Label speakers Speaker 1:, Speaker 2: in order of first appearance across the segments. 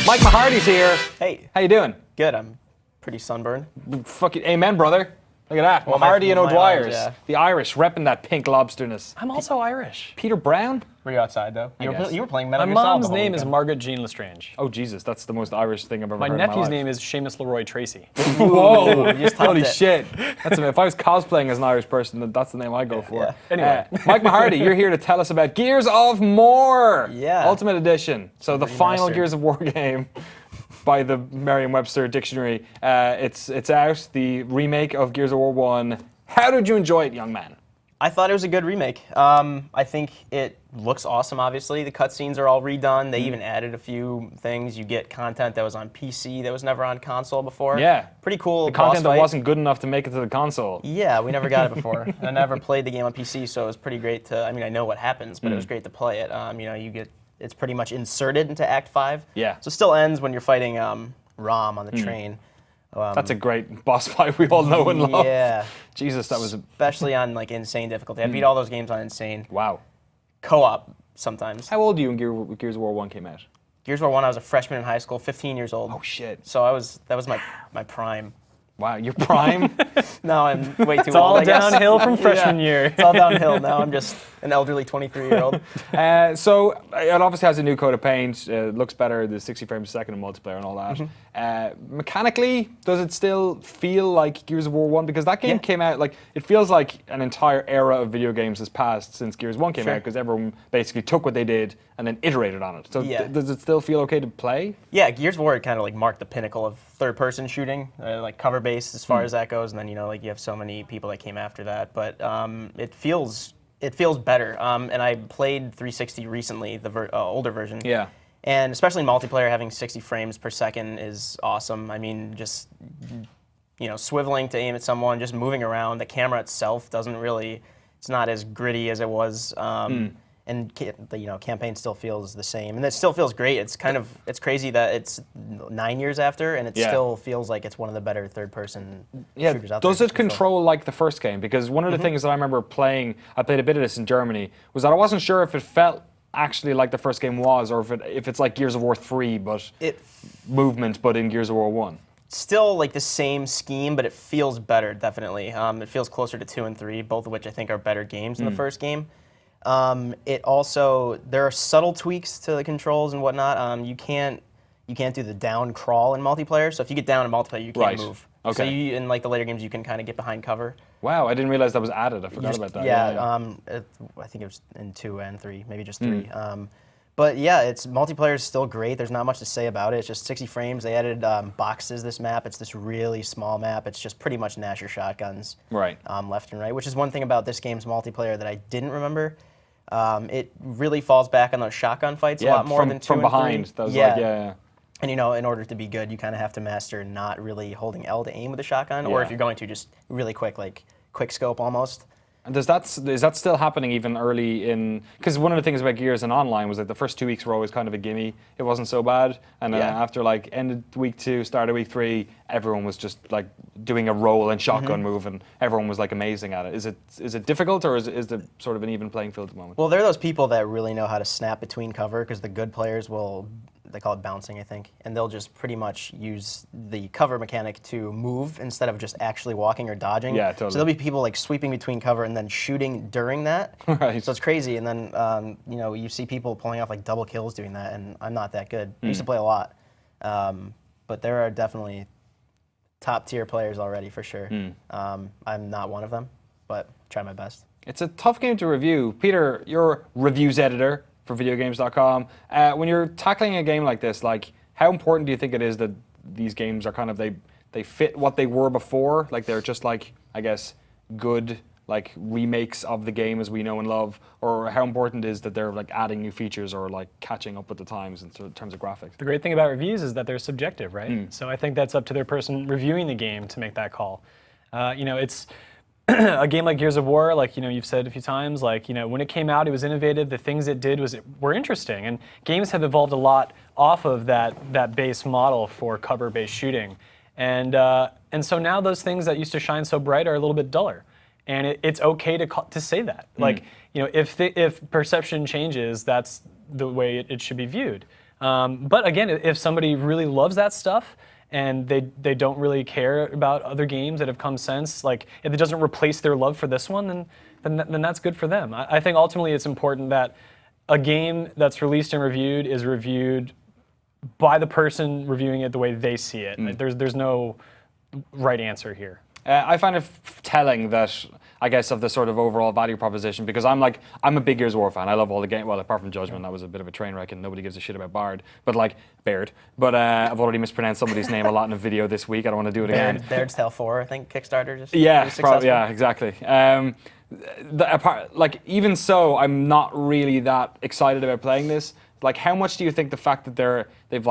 Speaker 1: Mike Mahardy's here.
Speaker 2: Hey.
Speaker 1: How you doing?
Speaker 2: Good. I'm pretty sunburned.
Speaker 1: Fucking amen, brother. Look at that.
Speaker 2: Well,
Speaker 1: Mahardy and
Speaker 2: my
Speaker 1: O'Dwyer's.
Speaker 2: eyes, yeah.
Speaker 1: The Irish repping that pink lobsterness.
Speaker 3: I'm also Irish.
Speaker 1: Peter Brown?
Speaker 2: Were you outside, though? You
Speaker 1: guess.
Speaker 2: were playing Metal
Speaker 3: My
Speaker 2: yourself
Speaker 3: mom's
Speaker 2: the whole
Speaker 3: name is
Speaker 2: weekend.
Speaker 3: Margaret Jean Lestrange.
Speaker 1: Oh, Jesus. That's the most Irish thing I've ever
Speaker 3: My
Speaker 1: heard in my
Speaker 3: nephew's
Speaker 1: life.
Speaker 3: name is Seamus Leroy Tracy.
Speaker 1: Whoa.
Speaker 2: You just topped
Speaker 1: Holy
Speaker 2: it.
Speaker 1: shit. That's if I was cosplaying as an Irish person, then that's the name I go for.
Speaker 2: Yeah.
Speaker 3: Anyway.
Speaker 1: Mike Mahardy, you're here to tell us about Gears of War.
Speaker 2: Yeah.
Speaker 1: Ultimate Edition. So the final
Speaker 2: Remastered.
Speaker 1: Gears of War game by the Merriam-Webster dictionary. It's out, the remake of Gears of War 1. How did you enjoy it, young man?
Speaker 2: I thought it was a good remake. I think it looks awesome, obviously. The cutscenes are all redone. They even added a few things. You get content that was on PC that was never on console before.
Speaker 1: Yeah.
Speaker 2: Pretty cool
Speaker 1: The
Speaker 2: boss
Speaker 1: content that
Speaker 2: fight.
Speaker 1: wasn't good enough to make it to the console.
Speaker 2: Yeah, we never got it before. I never played the game on PC, so it was pretty great to, I mean, I know what happens, but it was great to play it. You know, you get, it's pretty much inserted into Act 5.
Speaker 1: Yeah.
Speaker 2: So it still ends when you're fighting Rom on the train.
Speaker 1: That's a great boss fight we all know and love.
Speaker 2: Yeah.
Speaker 1: Jesus, that was
Speaker 2: Especially on like insane difficulty. I beat all those games on insane.
Speaker 1: wow.
Speaker 2: Co-op sometimes.
Speaker 1: How old are you when Gears of War 1 came out?
Speaker 2: Gears of War 1, I was a freshman in high school, 15 years old.
Speaker 1: Oh, shit.
Speaker 2: So that was my prime.
Speaker 1: Wow, your prime?
Speaker 2: Now I'm way too
Speaker 3: It's
Speaker 2: old,
Speaker 3: all
Speaker 2: I guess.
Speaker 3: downhill from freshman
Speaker 2: Yeah.
Speaker 3: year.
Speaker 2: It's all downhill. Now I'm just an elderly 23-year-old.
Speaker 1: So it obviously has a new coat of paint. Looks better, the 60 frames a second in multiplayer and all that. Mechanically, does it still feel like Gears of War 1? Because that game
Speaker 2: Yeah.
Speaker 1: came out, like, it feels like an entire era of video games has passed since Gears 1 came
Speaker 2: Sure.
Speaker 1: out, because everyone basically took what they did and then iterated on it. So
Speaker 2: Yeah.
Speaker 1: does it still feel okay to play?
Speaker 2: Yeah, Gears of War kind of like marked the pinnacle of third-person shooting, like cover-based as far as that goes. And then, you know, like you have so many people that came after that. But it feels better. And I played 360 recently, the older version.
Speaker 1: Yeah.
Speaker 2: And especially in multiplayer, having 60 frames per second is awesome. I mean, just, you know, swiveling to aim at someone, just moving around. The camera itself doesn't really, it's not as gritty as it was. And you know, campaign still feels the same, and it still feels great. It's kind of, it's crazy that it's 9 years after, and it
Speaker 1: Yeah.
Speaker 2: still feels like it's one of the better third-person
Speaker 1: Yeah,
Speaker 2: shooters out there.
Speaker 1: does it control like the first game? Because one of the things that I remember playing, I played a bit of this in Germany, was that I wasn't sure if it felt actually like the first game was, or if it's like Gears of War 3, but movement, but in Gears of War 1.
Speaker 2: Still like the same scheme, but it feels better, definitely. It feels closer to 2 and 3, both of which I think are better games than the first game. It also, there are subtle tweaks to the controls and whatnot. You can't do the down crawl in multiplayer. So if you get down in multiplayer, you can't
Speaker 1: Right.
Speaker 2: move.
Speaker 1: Okay.
Speaker 2: So in like the later games, you can kind of get behind cover.
Speaker 1: Wow, I didn't realize that was added. I forgot about that.
Speaker 2: Yeah, I think it was in 2 and 3, maybe just 3. But yeah, it's multiplayer is still great. There's not much to say about it. It's just 60 frames. They added boxes this map. It's this really small map. It's just pretty much Nasher shotguns,
Speaker 1: Right.
Speaker 2: left and right, which is one thing about this game's multiplayer that I didn't remember. It really falls back on those shotgun fights a lot more than 2
Speaker 1: from
Speaker 2: and
Speaker 1: behind.
Speaker 2: 3.
Speaker 1: That was like, yeah.
Speaker 2: And you know, in order to be good, you kind of have to master not really holding L to aim with a shotgun, or
Speaker 1: Yeah.
Speaker 2: if you're going to, just really quick, like quick scope almost.
Speaker 1: And is that still happening even early in? Because one of the things about Gears and online was that the first 2 weeks were always kind of a gimme. It wasn't so bad, and then after like end of week 2, start of week 3, everyone was just like doing a roll and shotgun move, and everyone was like amazing at it. Is it difficult, or is it sort of an even playing field at the moment?
Speaker 2: Well, there are those people that really know how to snap between cover, because the good players will, they call it bouncing, I think, and they'll just pretty much use the cover mechanic to move instead of just actually walking or dodging.
Speaker 1: Yeah, totally.
Speaker 2: So there'll be people like sweeping between cover and then shooting during that.
Speaker 1: Right.
Speaker 2: So it's crazy, and then you know, you see people pulling off like double kills doing that, and I'm not that good. I used to play a lot, but there are definitely top tier players already for sure. I'm not one of them, but try my best.
Speaker 1: It's a tough game to review. Peter, you're reviews editor for videogames.com. When you're tackling a game like this, like, how important do you think it is that these games are kind of, they fit what they were before? Like, they're just like, I guess, good like remakes of the game as we know and love? Or how important is that they're like adding new features or like catching up with the times in terms of graphics?
Speaker 3: The great thing about reviews is that they're subjective, right? So I think that's up to their person reviewing the game to make that call. You know, it's a game like Gears of War, like, you know, you've said a few times, like, you know, when it came out, it was innovative. The things it did were interesting, and games have evolved a lot off of that base model for cover-based shooting, and so now those things that used to shine so bright are a little bit duller, and it's okay to say that. Like, you know, if perception changes, that's the way it should be viewed. But again, if somebody really loves that stuff and they don't really care about other games that have come since, like if it doesn't replace their love for this one, then that's good for them. I think ultimately it's important that a game that's released and reviewed is reviewed by the person reviewing it the way they see it. There's no right answer here.
Speaker 1: I find it telling that, I guess, of the sort of overall value proposition, because I'm a big Gears of War fan. I love all the games. Well, apart from Judgment, that was a bit of a train wreck, and nobody gives a shit about Baird. But I've already mispronounced somebody's name a lot in a video this week. I don't want to do it again.
Speaker 2: Baird's Tale 4, I think Kickstarter just
Speaker 1: Yeah,
Speaker 2: successful.
Speaker 1: yeah, exactly. Even so, I'm not really that excited about playing this. Like, how much do you think the fact that they've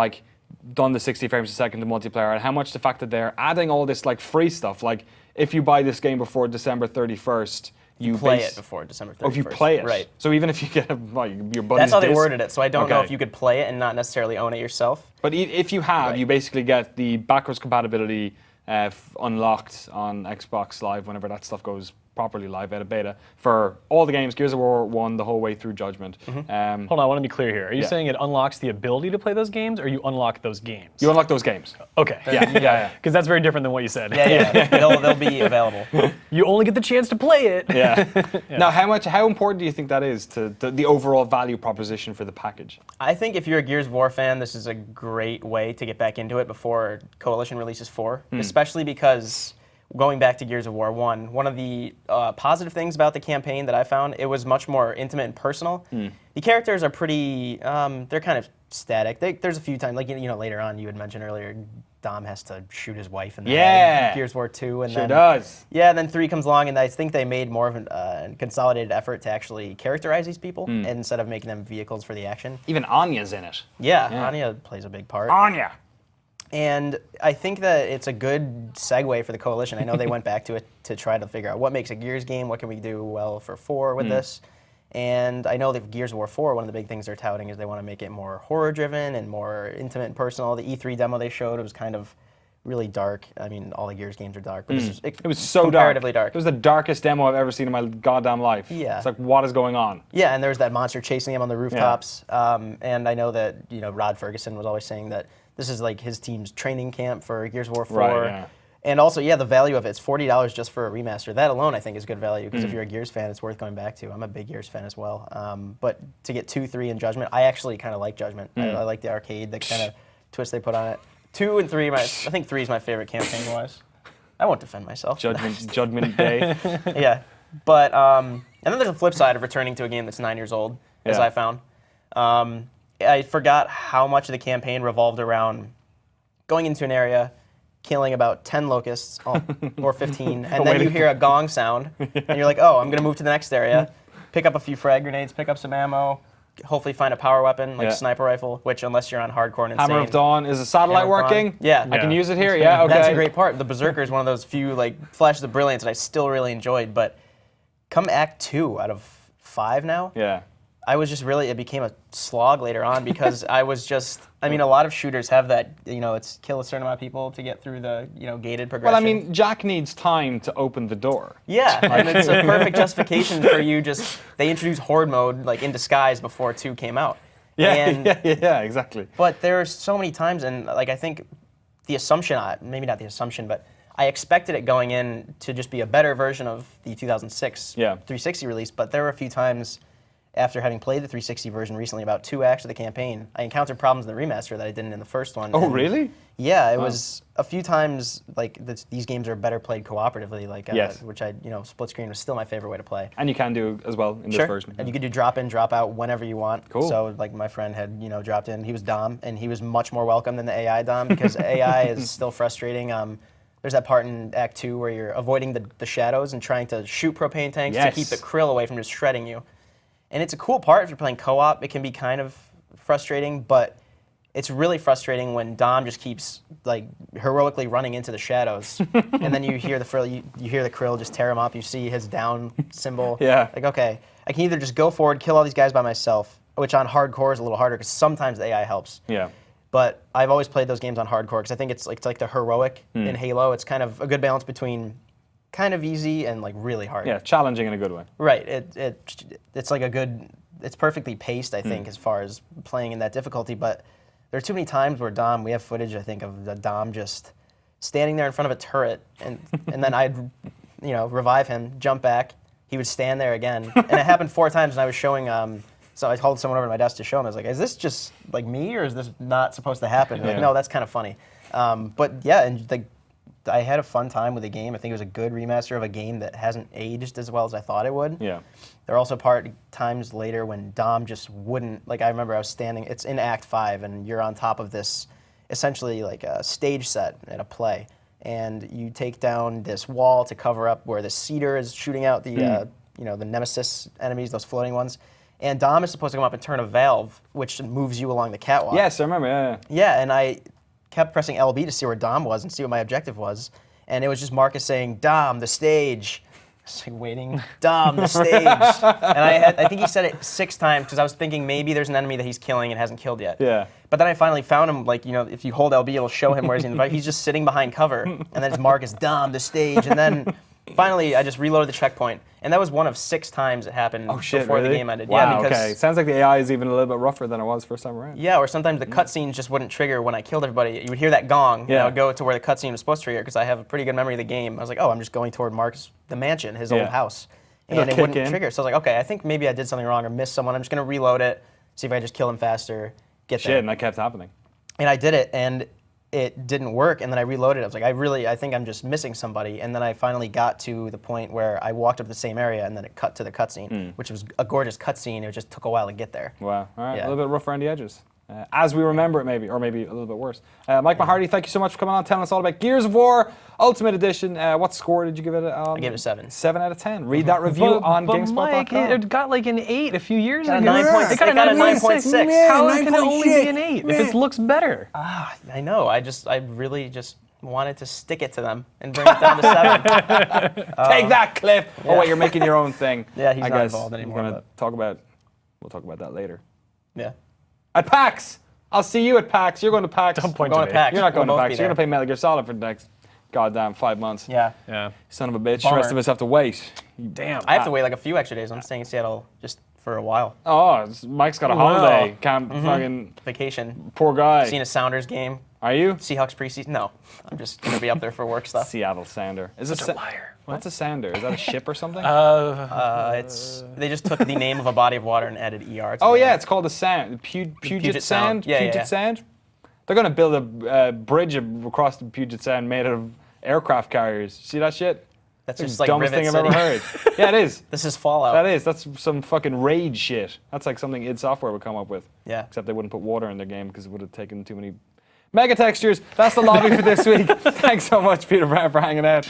Speaker 1: done the 60 frames a second to multiplayer, and how much the fact that they're adding all this free stuff, like if you buy this game before December 31st, you
Speaker 2: play it before December 31st.
Speaker 1: Oh, if you play it,
Speaker 2: right?
Speaker 1: So even if you get your buddy's
Speaker 2: That's how they
Speaker 1: disc,
Speaker 2: worded it. So I don't know if you could play it and not necessarily own it yourself.
Speaker 1: But if you have, you basically get the backwards compatibility unlocked on Xbox Live whenever that stuff goes properly live out of beta for all the games, Gears of War 1 the whole way through Judgment.
Speaker 3: Hold on, I want to be clear here. Are you saying it unlocks the ability to play those games, or you unlock those games?
Speaker 1: You unlock those games.
Speaker 3: Okay.
Speaker 1: Yeah.
Speaker 3: Because that's very different than what you said.
Speaker 2: Yeah. They'll be available.
Speaker 3: You only get the chance to play it.
Speaker 1: Yeah. Now, how important do you think that is to the overall value proposition for the package?
Speaker 2: I think if you're a Gears of War fan, this is a great way to get back into it before Coalition releases 4, especially because going back to Gears of War 1, one of the positive things about the campaign that I found, it was much more intimate and personal. The characters are pretty, they're kind of static. There's a few times, later on, you had mentioned earlier, Dom has to shoot his wife in the head in Gears of War 2. And
Speaker 1: sure does.
Speaker 2: Yeah, and then 3 comes along, and I think they made more of a consolidated effort to actually characterize these people instead of making them vehicles for the action.
Speaker 1: Even Anya's in it.
Speaker 2: Yeah, Anya plays a big part.
Speaker 1: Anya!
Speaker 2: And I think that it's a good segue for the Coalition. I know they went back to it to try to figure out what makes a Gears game, what can we do well for 4 with this. And I know that Gears of War 4, one of the big things they're touting is they want to make it more horror-driven and more intimate and personal. The E3 demo they showed, it was kind of really dark. I mean, all the Gears games are dark, but
Speaker 1: it was so
Speaker 2: comparatively dark.
Speaker 1: It was the darkest demo I've ever seen in my goddamn life.
Speaker 2: Yeah.
Speaker 1: It's like, what is going on?
Speaker 2: Yeah, and there's that monster chasing him on the rooftops. And I know that Rod Ferguson was always saying that this is like his team's training camp for Gears of War 4.
Speaker 1: Right, yeah.
Speaker 2: And also, the value of it, it's $40 just for a remaster. That alone, I think, is good value, because if you're a Gears fan, it's worth going back to. I'm a big Gears fan as well. But to get 2, 3, and Judgment, I actually kind of like Judgment. I like the arcade, the kind of twist they put on it. 2 and 3, I think 3 is my favorite campaign-wise. I won't defend myself.
Speaker 1: Judgment Day.
Speaker 2: Yeah. But, and then there's a flip side of returning to a game that's 9 years old, as I found. I forgot how much of the campaign revolved around going into an area, killing about 10 locusts, or 15, and then you hear a gong sound, and you're like, oh, I'm going to move to the next area, pick up a few frag grenades, pick up some ammo, hopefully find a power weapon, like a sniper rifle, which, unless you're on hardcore and insane.
Speaker 1: Hammer of Dawn, is the satellite working?
Speaker 2: Yeah.
Speaker 1: I can use it here? Yeah, okay.
Speaker 2: That's a great part. The Berserker is one of those few flashes of brilliance that I still really enjoyed, but come Act 2 out of 5 now, I was just it became a slog later on, because I was just, a lot of shooters have that, it's kill a certain amount of people to get through the, gated progression.
Speaker 1: Well, Jack needs time to open the door.
Speaker 2: Yeah, and it's a perfect justification for you they introduced Horde mode, in disguise before 2 came out.
Speaker 1: Yeah, exactly.
Speaker 2: But there are so many times, and I think the assumption, maybe not the assumption, but I expected it going in to just be a better version of the 2006 360 release, but there were a few times after having played the 360 version recently, about 2 acts of the campaign, I encountered problems in the remaster that I didn't in the first one.
Speaker 1: Oh, really?
Speaker 2: Yeah, it was a few times, these games are better played cooperatively, which split screen was still my favorite way to play.
Speaker 1: And you can do as well in this version.
Speaker 2: And you could do drop in, drop out whenever you want.
Speaker 1: Cool.
Speaker 2: So, my friend had, dropped in, he was Dom, and he was much more welcome than the AI Dom, because AI is still frustrating. There's that part in Act 2 where you're avoiding the shadows and trying to shoot propane tanks to keep the krill away from just shredding you. And it's a cool part if you're playing co-op. It can be kind of frustrating, but it's really frustrating when Dom just keeps heroically running into the shadows, and then you hear the krill just tear him up. You see his down symbol.
Speaker 1: Yeah.
Speaker 2: Okay, I can either just go forward, kill all these guys by myself, which on hardcore is a little harder because sometimes the AI helps.
Speaker 1: Yeah.
Speaker 2: But I've always played those games on hardcore because I think it's like the heroic in Halo. It's kind of a good balance between kind of easy and like really hard.
Speaker 1: Yeah, challenging in a good way.
Speaker 2: Right. It's like a good. It's perfectly paced, I think, as far as playing in that difficulty. But there are too many times where we have footage, I think, of the Dom just standing there in front of a turret, and then I'd, revive him, jump back, he would stand there again, and it happened 4 times, and I was showing. So I called someone over to my desk to show him. I was like, "Is this just like me, or is this not supposed to happen?" Like, no, that's kind of funny. But yeah, and I had a fun time with the game. I think it was a good remaster of a game that hasn't aged as well as I thought it would.
Speaker 1: Yeah.
Speaker 2: There are also times later when Dom just wouldn't, like I remember I was standing, it's in Act 5, and you're on top of this, essentially like a stage set at a play. And you take down this wall to cover up where the cedar is shooting out the, the nemesis enemies, those floating ones. And Dom is supposed to come up and turn a valve, which moves you along the catwalk.
Speaker 1: Yes, I remember, yeah.
Speaker 2: Yeah, and I kept pressing LB to see where Dom was and see what my objective was. And it was just Marcus saying, "Dom, the stage." I was like waiting, "Dom, the stage." And I think he said it 6 times because I was thinking maybe there's an enemy that he's killing and hasn't killed yet.
Speaker 1: Yeah.
Speaker 2: But then I finally found him, like, if you hold LB, it'll show him where he's in. He's just sitting behind cover. And then it's Marcus, "Dom, the stage." And then finally I just reloaded the checkpoint. And that was one of 6 times it happened before the game ended.
Speaker 1: Wow,
Speaker 2: Yeah, because,
Speaker 1: okay. Sounds like the AI is even a little bit rougher than it was first time around.
Speaker 2: Yeah, or sometimes the cutscenes just wouldn't trigger when I killed everybody. You would hear that gong, and I would go to where the cutscene was supposed to trigger because I have a pretty good memory of the game. I was like, oh, I'm just going toward Marcus, the mansion, his old house. And it wouldn't trigger. So I was like, okay, I think maybe I did something wrong or missed someone. I'm just going to reload it, see if I just kill him faster, get there.
Speaker 1: Shit, and that kept happening.
Speaker 2: And I did it, and it didn't work, and then I reloaded. I was like, I think I'm just missing somebody. And then I finally got to the point where I walked up the same area, and then it cut to the cutscene, which was a gorgeous cutscene. It just took a while to get there.
Speaker 1: Wow, all right, a little bit rough around the edges. As we remember it, maybe, or maybe a little bit worse. Mike Mahardy, thank you so much for coming on, telling us all about Gears of War Ultimate Edition. What score did you give it?
Speaker 2: I gave it a 7.
Speaker 1: 7 out of 10. Read that review on GameSpot.com.
Speaker 3: Mike, it got like an 8 a few years ago.
Speaker 2: It got a 9.6.
Speaker 3: How can it only be an 8 if it looks better?
Speaker 2: I know. I really just wanted to stick it to them and bring it down to 7.
Speaker 1: Take that, Cliff. Oh wait, you're making your own thing.
Speaker 2: Yeah, he's not involved anymore.
Speaker 1: We'll talk about that later.
Speaker 2: Yeah.
Speaker 1: At PAX. I'll see you at PAX. You're going to PAX.
Speaker 3: Don't point
Speaker 2: to
Speaker 3: to
Speaker 2: me.
Speaker 3: PAX.
Speaker 1: You're not going
Speaker 2: We'll
Speaker 1: to
Speaker 2: both
Speaker 1: PAX.
Speaker 2: be
Speaker 1: You're going to
Speaker 2: there.
Speaker 1: play Metal Gear Solid for the next goddamn 5 months.
Speaker 2: Yeah.
Speaker 1: Son of a bitch.
Speaker 2: Bummer.
Speaker 1: The rest of us have to wait.
Speaker 3: Damn.
Speaker 2: I have to wait like a few extra days. I'm staying in Seattle just for a while.
Speaker 1: Oh, Mike's got a holiday. Can't fucking...
Speaker 2: Vacation.
Speaker 1: Poor guy.
Speaker 2: Seen a Sounders game.
Speaker 1: Are you?
Speaker 2: Seahawks preseason. No. I'm just going to be up there for work stuff.
Speaker 1: Seattle Sounder. Is
Speaker 3: Such a liar.
Speaker 1: What's a sounder? Is that a ship or something?
Speaker 2: They just took the name of a body of water and added ER.
Speaker 1: Oh yeah, it's called a sound. Puget Sound.
Speaker 2: Yeah,
Speaker 1: Puget Sound. They're gonna build a bridge across the Puget Sound made out of aircraft carriers. See that shit?
Speaker 2: That's
Speaker 1: It's
Speaker 2: just
Speaker 1: the
Speaker 2: like
Speaker 1: dumbest
Speaker 2: Rivet
Speaker 1: thing I've ever
Speaker 2: City.
Speaker 1: heard. Yeah, it is.
Speaker 2: This is Fallout.
Speaker 1: That is. That's some fucking rage shit. That's like something id Software would come up with.
Speaker 2: Yeah.
Speaker 1: Except they wouldn't put water in their game because it would have taken too many mega textures. That's the lobby for this week. Thanks so much, Peter Brown, for hanging out.